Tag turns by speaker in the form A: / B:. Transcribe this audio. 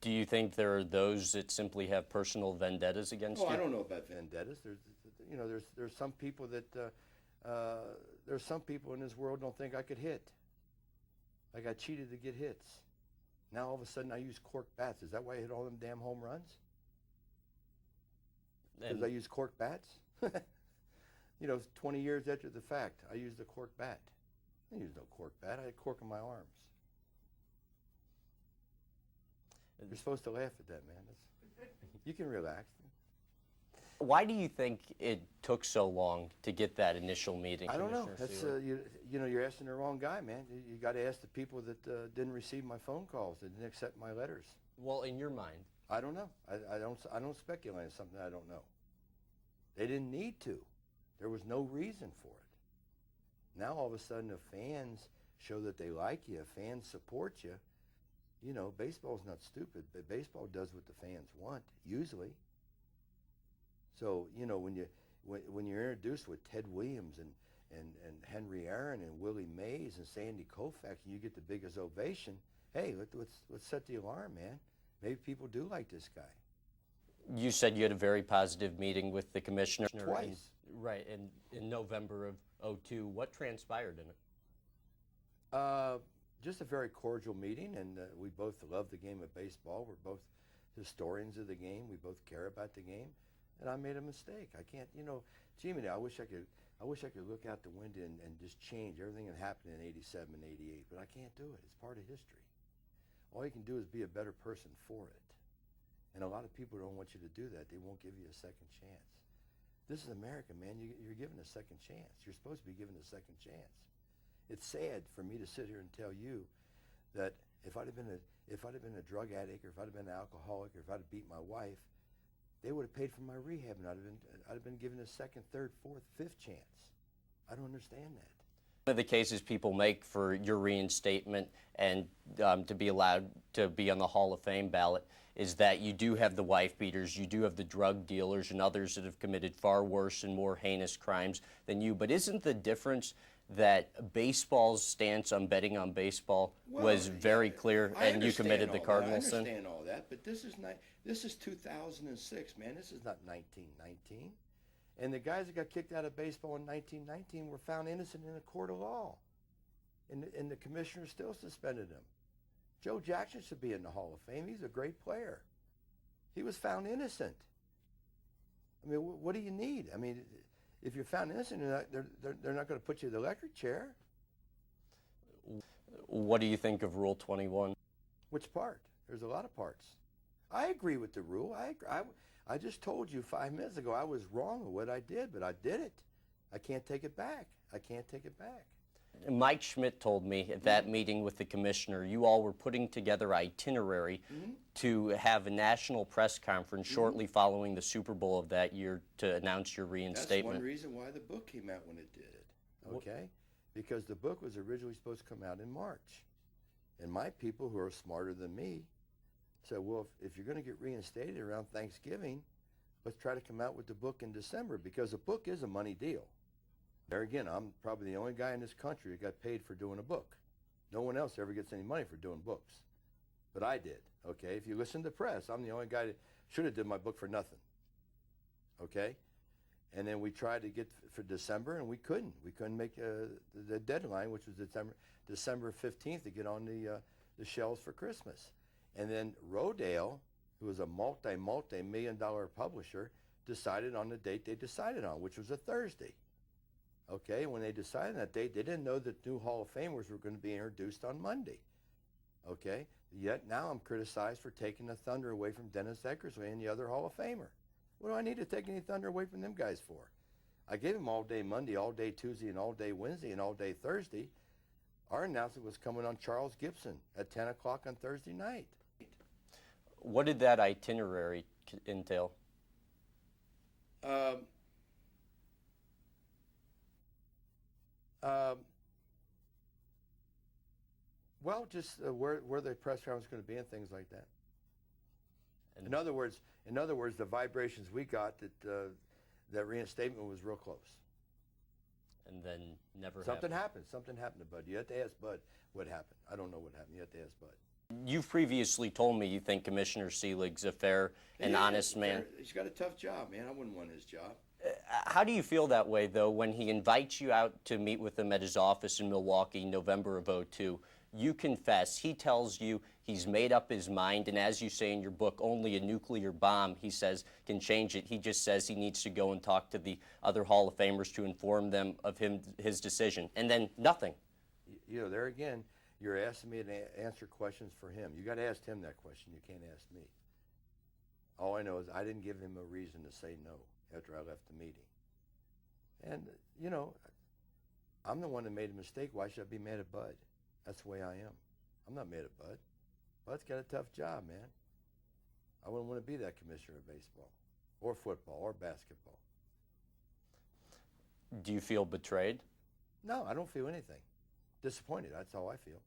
A: Do you think there are those that simply have personal vendettas against
B: Oh,
A: you?
B: I don't know about vendettas. There's some people that there's some people in this world don't think I could hit. I got cheated to get hits. Now all of a sudden I use cork bats. Is that why I hit all them damn home runs? Because
A: And
B: I use cork bats? 20 years after the fact, I used a cork bat. I didn't use no cork bat. I had cork in my arms. You're supposed to laugh at that, man. You can relax.
A: why do you think it took so long to get that initial meeting?
B: I don't know.
A: Commissioner
B: That's
A: Sealer?
B: you're asking the wrong guy, man. You got to ask the people that didn't receive my phone calls, that didn't accept my letters.
A: Well, in your mind.
B: I don't know. I don't speculate on something I don't know. They didn't need to. There was no reason for it. Now all of a sudden, if fans show that they like you, if fans support you, baseball's not stupid, but baseball does what the fans want usually. So when you're introduced with Ted Williams and Henry Aaron and Willie Mays and Sandy Koufax, and you get the biggest ovation, hey, let's set the alarm, man. Maybe people do like this guy.
A: You said you had a very positive meeting with the commissioner.
B: Twice.
A: Right, in November of '02. What transpired in it?
B: Just a very cordial meeting, and we both love the game of baseball. We're both historians of the game. We both care about the game, and I made a mistake. I can't, Jimmy, I wish I could look out the window and just change everything that happened in '87 and '88, but I can't do it. It's part of history. All you can do is be a better person for it. And a lot of people don't want you to do that. They won't give you a second chance. This is America, man. You're given a second chance. You're supposed to be given a second chance. It's sad for me to sit here and tell you that if I'd have been a drug addict, or if I'd have been an alcoholic, or if I'd have beat my wife, they would have paid for my rehab, and I'd have been given a second, third, fourth, fifth chance. I don't understand that.
A: One of the cases people make for your reinstatement and to be allowed to be on the Hall of Fame ballot is that you do have the wife beaters, you do have the drug dealers and others that have committed far worse and more heinous crimes than you. But isn't the difference that baseball's stance on betting on baseball was very clear, and you committed the cardinal sin?
B: I understand all that, but this is 2006, man. This is not 1919. And the guys that got kicked out of baseball in 1919 were found innocent in a court of law. And the commissioner still suspended him. Joe Jackson should be in the Hall of Fame. He's a great player. He was found innocent. I mean, what do you need? I mean, if you're found innocent, they're not going to put you in the electric chair.
A: What do you think of Rule 21?
B: Which part? There's a lot of parts. I agree with the rule. I just told you 5 minutes ago I was wrong with what I did, but I did it. I can't take it back. I can't take it back.
A: Mike Schmidt told me at that meeting with the commissioner, you all were putting together itinerary to have a national press conference shortly following the Super Bowl of that year to announce your reinstatement.
B: That's one reason why the book came out when it did, okay? Because the book was originally supposed to come out in March. And my people, who are smarter than me, said, well, if you're going to get reinstated around Thanksgiving, let's try to come out with the book in December, because a book is a money deal. There again, I'm probably the only guy in this country that got paid for doing a book. No one else ever gets any money for doing books. But I did, okay? If you listen to the press, I'm the only guy that should have did my book for nothing, okay? And then we tried to get for December, and we couldn't. We couldn't make the deadline, which was December 15th, to get on the shelves for Christmas. And then Rodale, who was a multi-million-dollar publisher, decided on the date they decided on, which was a Thursday. Okay, when they decided that date, they didn't know that new Hall of Famers were going to be introduced on Monday. Okay, yet now I'm criticized for taking the thunder away from Dennis Eckersley and the other Hall of Famer. What do I need to take any thunder away from them guys for? I gave them all day Monday, all day Tuesday, and all day Wednesday, and all day Thursday. Our announcement was coming on Charles Gibson at 10 o'clock on Thursday night.
A: What did that itinerary entail?
B: Well, just where the press conference was going to be and things like that.
A: And
B: in other words, the vibrations we got that reinstatement was real close.
A: And then never
B: Something happened. Something happened to Bud. You have to ask Bud what happened. I don't know what happened. You have to ask Bud.
A: You've previously told me you think Commissioner Selig's a fair and honest man.
B: He's got a tough job, man. I wouldn't want his job.
A: How do you feel that way, though, when he invites you out to meet with him at his office in Milwaukee, November of '02? You confess, he tells you he's made up his mind, and as you say in your book, only a nuclear bomb, he says, can change it. He just says he needs to go and talk to the other Hall of Famers to inform them of his decision, and then nothing.
B: You know, there again, you're asking me to answer questions for him. You got to ask him that question. You can't ask me. All I know is I didn't give him a reason to say no after I left the meeting. And, you know, I'm the one that made a mistake. Why should I be mad at Bud? That's the way I am. I'm not mad at Bud. Bud's got a tough job, man. I wouldn't want to be that commissioner of baseball or football or basketball.
A: Do you feel betrayed?
B: No, I don't feel anything. Disappointed. That's how I feel.